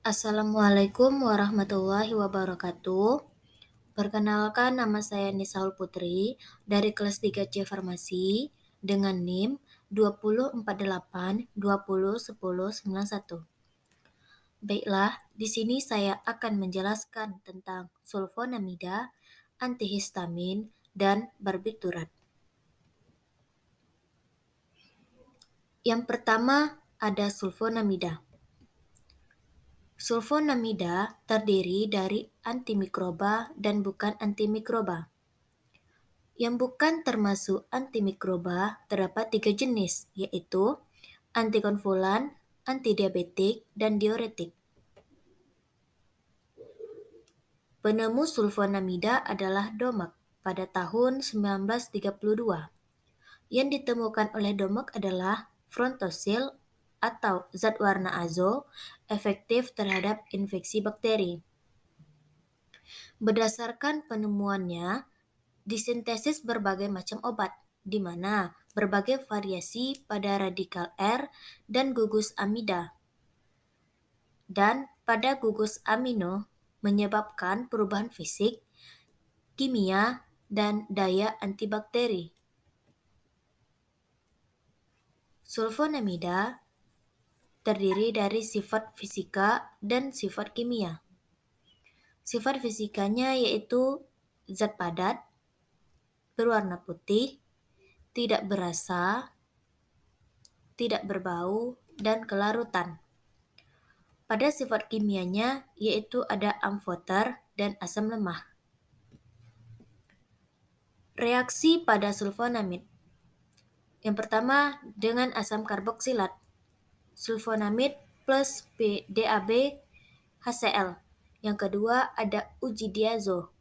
Assalamualaikum warahmatullahi wabarakatuh. Perkenalkan, nama saya Nisaul Putri dari kelas 3C Farmasi dengan NIM 2048201091. Baiklah, di sini saya akan menjelaskan tentang sulfonamida, antihistamin, dan barbiturat. Yang pertama ada sulfonamida. Sulfonamida terdiri dari antimikroba dan bukan antimikroba. Yang bukan termasuk antimikroba terdapat 3 jenis, yaitu antikonvulan, antidiabetik, dan diuretik. Penemu sulfonamida adalah Domek pada tahun 1932. Yang ditemukan oleh Domek adalah frontosil atau zat warna azo efektif terhadap infeksi bakteri. Berdasarkan penemuannya, disintesis berbagai macam obat, di mana berbagai variasi pada radikal R dan gugus amida dan pada gugus amino menyebabkan perubahan fisik, kimia, dan daya antibakteri. Sulfonamida terdiri dari sifat fisika dan sifat kimia. Sifat fisikanya yaitu zat padat, berwarna putih, tidak berasa, tidak berbau, dan kelarutan. Pada sifat kimianya yaitu ada amfoter dan asam lemah. Reaksi pada sulfonamid. Yang pertama dengan asam karboksilat. Sulfonamid plus DAB HCl. Yang kedua ada uji diazo,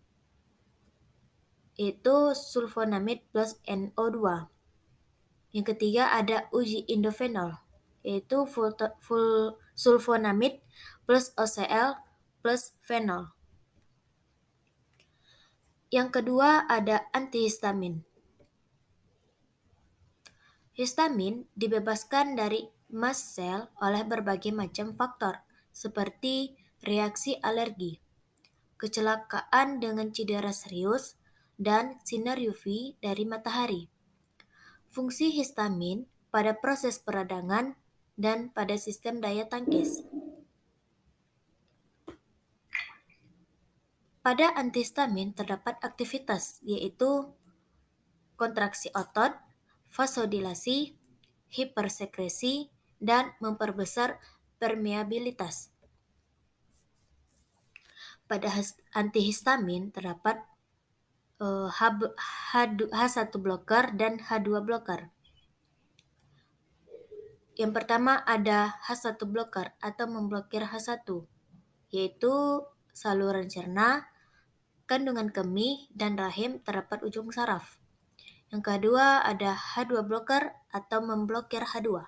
yaitu sulfonamid plus NO2. Yang ketiga ada uji indofenol, yaitu sulfonamid plus OCl plus fenol. Yang kedua ada antihistamin. Histamin dibebaskan dari mast sel oleh berbagai macam faktor, seperti reaksi alergi, kecelakaan dengan cedera serius, dan sinar UV dari matahari. Fungsi histamin pada proses peradangan dan pada sistem daya tangkis. Pada antihistamin terdapat aktivitas, yaitu kontraksi otot, vasodilasi, hipersekresi, dan memperbesar permeabilitas. Pada antihistamin terdapat H1 blocker dan H2 blocker. Yang pertama ada H1 blocker atau memblokir H1, yaitu saluran cerna, kandungan kemih, dan rahim terdapat ujung saraf. Yang kedua ada H2 blocker atau memblokir H2,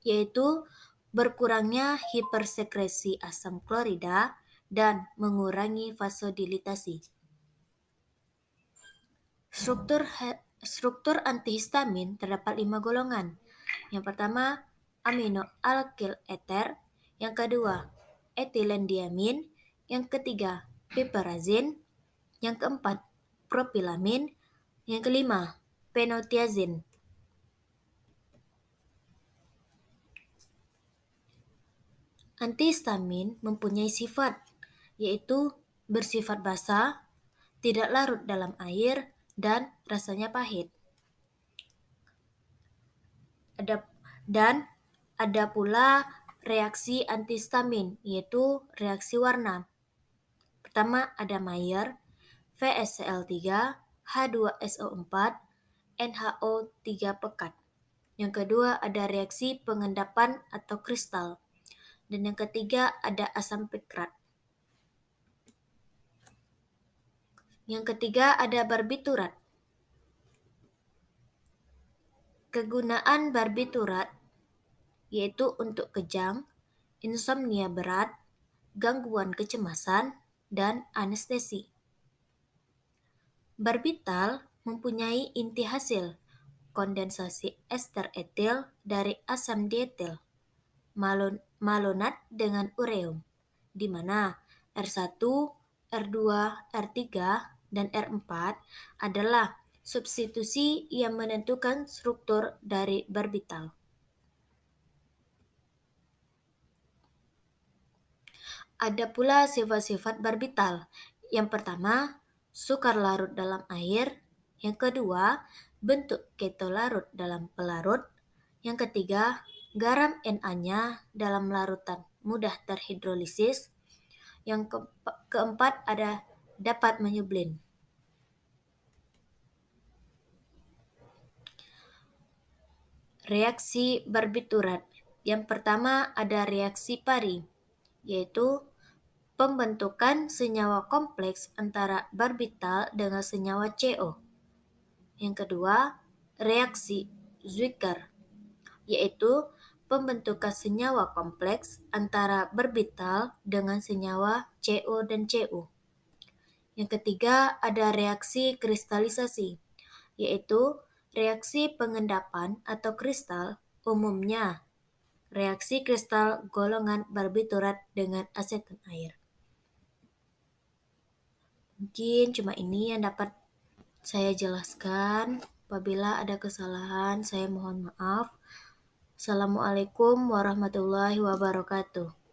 yaitu berkurangnya hipersekresi asam klorida dan mengurangi vasodilatasi. Struktur antihistamin terdapat 5 golongan. Yang pertama, amino alkyl ether. Yang kedua, etilendiamin. Yang ketiga, piperazin. Yang keempat, propilamin. Yang kelima, penotiazin. Antihistamin mempunyai sifat, yaitu bersifat basah, tidak larut dalam air, dan rasanya pahit. Ada pula reaksi antihistamin, yaitu reaksi warna. Pertama ada Mayer, VSCl3, H2SO4, NHO3 pekat. Yang kedua ada reaksi pengendapan atau kristal. Dan yang ketiga ada asam pikrat. Yang ketiga ada barbiturat. Kegunaan barbiturat yaitu untuk kejang, insomnia berat, gangguan kecemasan, dan anestesi. Barbital mempunyai inti hasil kondensasi ester etil dari asam dietil, malonat dengan ureum, di mana R1, R2, R3, dan R4 adalah substitusi yang menentukan struktur dari barbital. Ada pula sifat-sifat barbital. Yang pertama, sukar larut dalam air. Yang kedua, bentuk keto larut dalam pelarut. Yang ketiga, garam Na-nya dalam larutan mudah terhidrolisis. Yang keempat ada dapat menyublin. Reaksi barbiturat. Yang pertama ada reaksi pari, yaitu pembentukan senyawa kompleks antara barbital dengan senyawa CO. Yang kedua, reaksi Zwicker, yaitu pembentukan senyawa kompleks antara barbital dengan senyawa CO dan Cu. Yang ketiga, ada reaksi kristalisasi, yaitu reaksi pengendapan atau kristal, umumnya reaksi kristal golongan barbiturat dengan aseton air. Mungkin cuma ini yang dapat saya jelaskan. Apabila ada kesalahan, saya mohon maaf. Assalamualaikum warahmatullahi wabarakatuh.